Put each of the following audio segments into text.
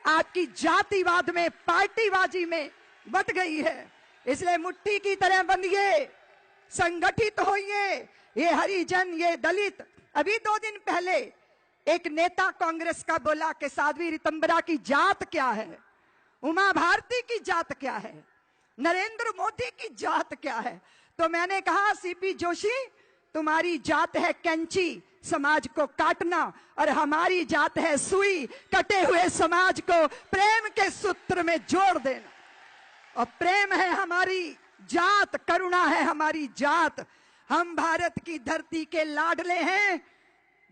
आपकी जातिवाद में, पार्टीबाजी में बट गई है। इसलिए मुट्ठी की तरह बंधिए, संगठित होइए। ये हरिजन, ये दलित, अभी 2 दिन पहले एक नेता कांग्रेस का बोला कि साध्वी रितंबरा की जात क्या है, उमा भारती की जात क्या है, नरेंद्र मोदी की जात क्या है। तो मैंने कहा सीपी जोशी, तुम्हारी जात है कैंची, समाज को काटना, और हमारी जात है सुई, कटे हुए समाज को प्रेम के सूत्र में जोड़ देना। और प्रेम है हमारी जात, करुणा है हमारी जात। हम भारत की धरती के लाडले हैं।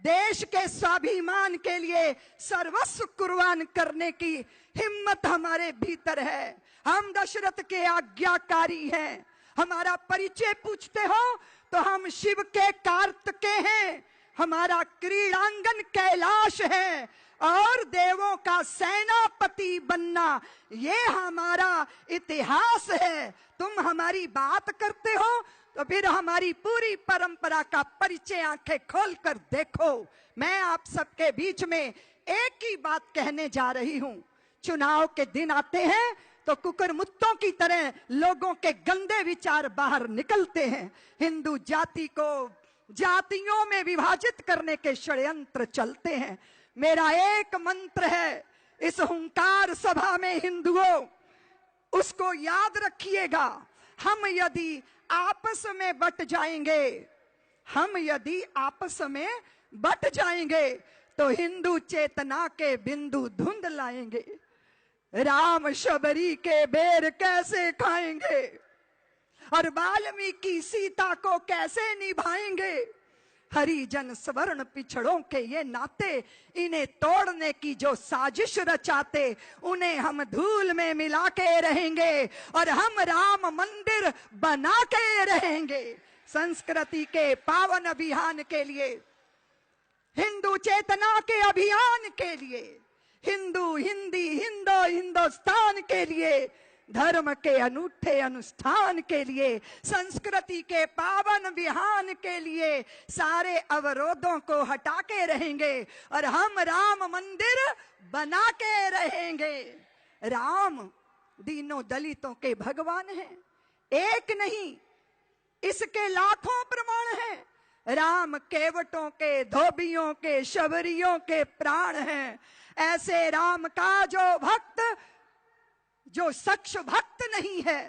देश के स्वाभिमान के लिए सर्वस्व कुर्बान करने की हिम्मत हमारे भीतर है। हम दशरथ के आज्ञाकारी हैं। हमारा परिचय पूछते हो तो हम शिव के कार्तिकेय हैं। हमारा क्रीड़ांगन कैलाश है और देवों का सेनापति बनना ये हमारा इतिहास है। तुम हमारी बात करते हो तो फिर हमारी पूरी परंपरा का परिचय आंखें खोलकर देखो। मैं आप सबके बीच में एक ही बात कहने जा रही हूं। चुनाव के दिन आते हैं तो कुकुरमुत्तों की तरह लोगों के गंदे विचार बाहर निकलते हैं। हिंदू जाति को जातियों में विभाजित करने के षड्यंत्र चलते हैं। मेरा एक मंत्र है इस हुंकार सभा में हिंदुओं, उसको याद रखिएगा। हम यदि आपस में बट जाएंगे, हम यदि आपस में बट जाएंगे तो हिंदू चेतना के बिंदु धुंध लाएंगे। राम शबरी के बेर कैसे खाएंगे और वाल्मीकि सीता को कैसे निभाएंगे। हरिजन स्वर्ण पिछड़ों के ये नाते, इन्हें तोड़ने की जो साजिश रचाते, उन्हें हम धूल में मिला के रहेंगे और हम राम मंदिर बना के रहेंगे। संस्कृति के पावन अभियान के लिए, हिंदू चेतना के अभियान के लिए, हिंदू हिंदी हिंदो हिंदुस्तान के लिए, धर्म के अनूठे अनुष्ठान के लिए, संस्कृति के पावन विहान के लिए सारे अवरोधों को हटा के रहेंगे और हम राम मंदिर बना के रहेंगे। राम दीनों दलितों के भगवान हैं, एक नहीं, इसके लाखों प्रमाण हैं। राम केवटों के, धोबियों के, शबरियों के प्राण हैं। ऐसे राम का जो भक्त, जो सच्च भक्त नहीं है,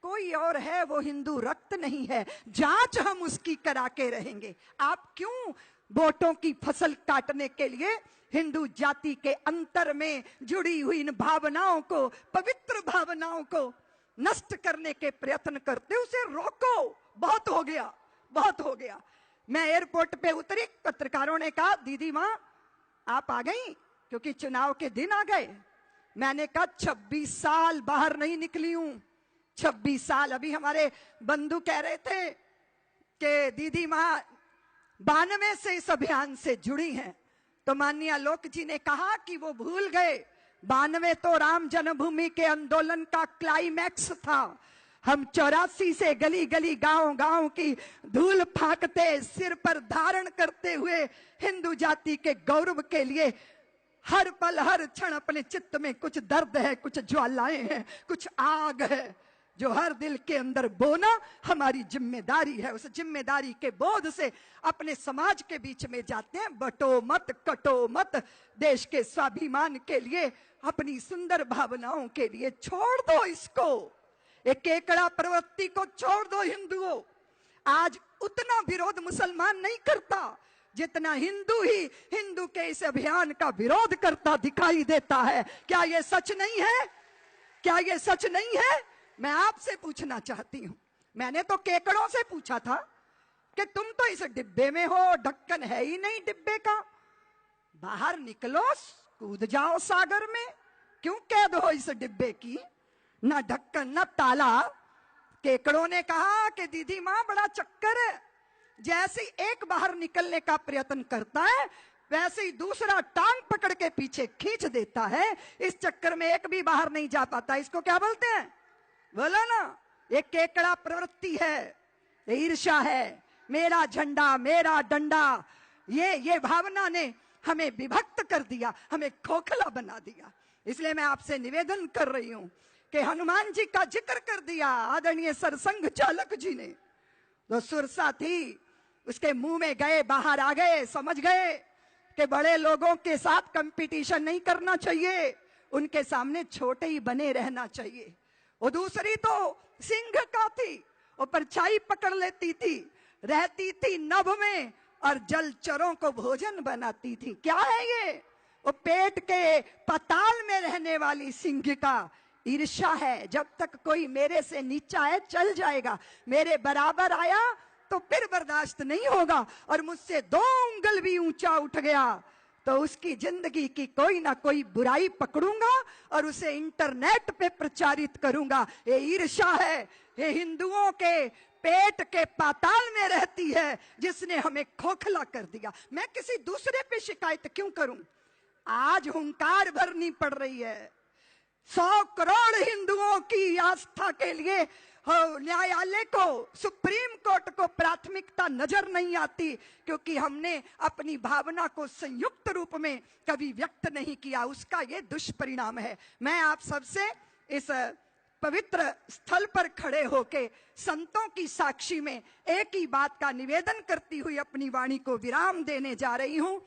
कोई और है, वो हिंदू रक्त नहीं है। जांच हम उसकी करा के रहेंगे। आप क्यों वोटों की फसल काटने के लिए हिंदू जाति के अंतर में जुड़ी हुई इन भावनाओं को, पवित्र भावनाओं को नष्ट करने के प्रयत्न करते? उसे रोको। बहुत हो गया, बहुत हो गया। मैं एयरपोर्ट पे उतरी, पत्रकारों ने कहा दीदी मां आप आ गई, क्योंकि चुनाव के दिन आ गए। मैंने कहा 26 साल बाहर नहीं निकली हूं, 26 साल। अभी हमारे बंधु कह रहे थे कि दीदी मां 92 से इस अभियान से जुड़ी हैं। तो माननीय आलोक जी ने कहा कि वो भूल गए, 92 तो राम जन्मभूमि के आंदोलन का क्लाइमैक्स था। हम 84 से गली गली गांव गांव की धूल फांकते, सिर पर धारण करते हुए हिंदू जाति के गौरव के लिए हर पल हर क्षण अपने चित्त में कुछ दर्द है, कुछ ज्वालाएं हैं, कुछ आग है जो हर दिल के अंदर बोना हमारी जिम्मेदारी है। उस जिम्मेदारी के बोध से अपने समाज के बीच में जाते हैं। बटो मत, कटो मत, देश के स्वाभिमान के लिए, अपनी सुंदर भावनाओं के लिए छोड़ दो इसको। एक केकड़ा प्रवृत्ति को छोड़ दो हिंदुओं। आज उतना विरोध मुसलमान नहीं करता जितना हिंदू ही हिंदू के इस अभियान का विरोध करता दिखाई देता है। क्या यह सच नहीं है? क्या यह सच नहीं है? मैं आपसे पूछना चाहती हूं। मैंने तो केकड़ों से पूछा था कि तुम तो इस डिब्बे में हो, ढक्कन है ही नहीं डिब्बे का, बाहर निकलो, कूद जाओ सागर में, क्यों कैद हो इस डिब्बे की? ना ढक्कन ना ताला। केकड़ों ने कहा कि दीदी मां बड़ा चक्कर है, जैसे एक बाहर निकलने का प्रयत्न करता है वैसे ही दूसरा टांग पकड़ के पीछे खींच देता है। इस चक्कर में एक भी बाहर नहीं जा पाता। इसको क्या बोलते हैं? बोलो ना। ये केकड़ा प्रवृत्ति है, ईर्ष्या है, मेरा झंडा मेरा डंडा। ये भावना ने हमें विभक्त कर दिया, हमें खोखला बना दिया। इसलिए मैं आपसे निवेदन कर रही हूं कि हनुमान जी का जिक्र कर दिया आदरणीय सरसंघ चालक जी ने, तो सुरसा थी उसके मुंह में गए, बाहर आ गए, समझ गए कि बड़े लोगों के साथ कंपटीशन नहीं करना चाहिए, उनके सामने छोटे ही बने रहना चाहिए। वो दूसरी तो सिंह का थी, वो परछाई पकड़ लेती थी, रहती थी नभ में और जलचरों को भोजन बनाती थी। क्या है ये? वो पेट के पाताल में रहने वाली सिंह का ईर्ष्या है। जब तक कोई मेरे से नीचा है चल जाएगा, मेरे बराबर आया तो फिर बर्दाश्त नहीं होगा, और मुझसे 2 उंगल भी ऊंचा उठ गया तो उसकी जिंदगी की कोई ना कोई बुराई पकड़ूंगा और उसे इंटरनेट पे प्रचारित करूंगा। ये ईर्ष्या है, ये हिंदुओं के पेट के पाताल में रहती है, जिसने हमें खोखला कर दिया। मैं किसी दूसरे पे शिकायत क्यों करूं? आज हुंकार भरनी पड़ रही है। 100 करोड़ हिंदुओं की आस्था के लिए न्यायालय को, सुप्रीम कोर्ट को प्राथमिकता नजर नहीं आती, क्योंकि हमने अपनी भावना को संयुक्त रूप में कभी व्यक्त नहीं किया। उसका ये दुष्परिणाम है। मैं आप सबसे इस पवित्र स्थल पर खड़े होके संतों की साक्षी में एक ही बात का निवेदन करती हुई अपनी वाणी को विराम देने जा रही हूं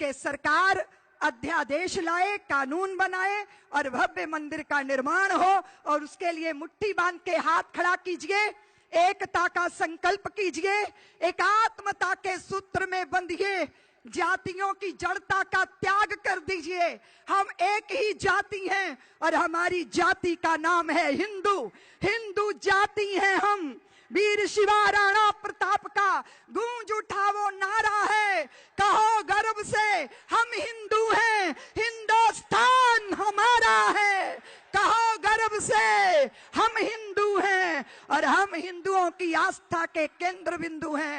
कि सरकार अध्यादेश लाए, कानून बनाए और भव्य मंदिर का निर्माण हो, और उसके लिए मुट्ठी बांध के हाथ खड़ा कीजिए, एकता का संकल्प कीजिए, एकात्मता के सूत्र में बंधिए, जातियों की जड़ता का त्याग कर दीजिए। हम एक ही जाति हैं और हमारी जाति का नाम है हिंदू। हिंदू जाति हैं हम। वीर शिवा राणा प्रताप का गूंज उठा वो नारा है, कहो गर्व से हम हिंदू हैं, हिंदुस्तान हमारा है। कहो गर्व से हम हिंदू हैं और हम हिंदुओं की आस्था के केंद्र बिंदु हैं।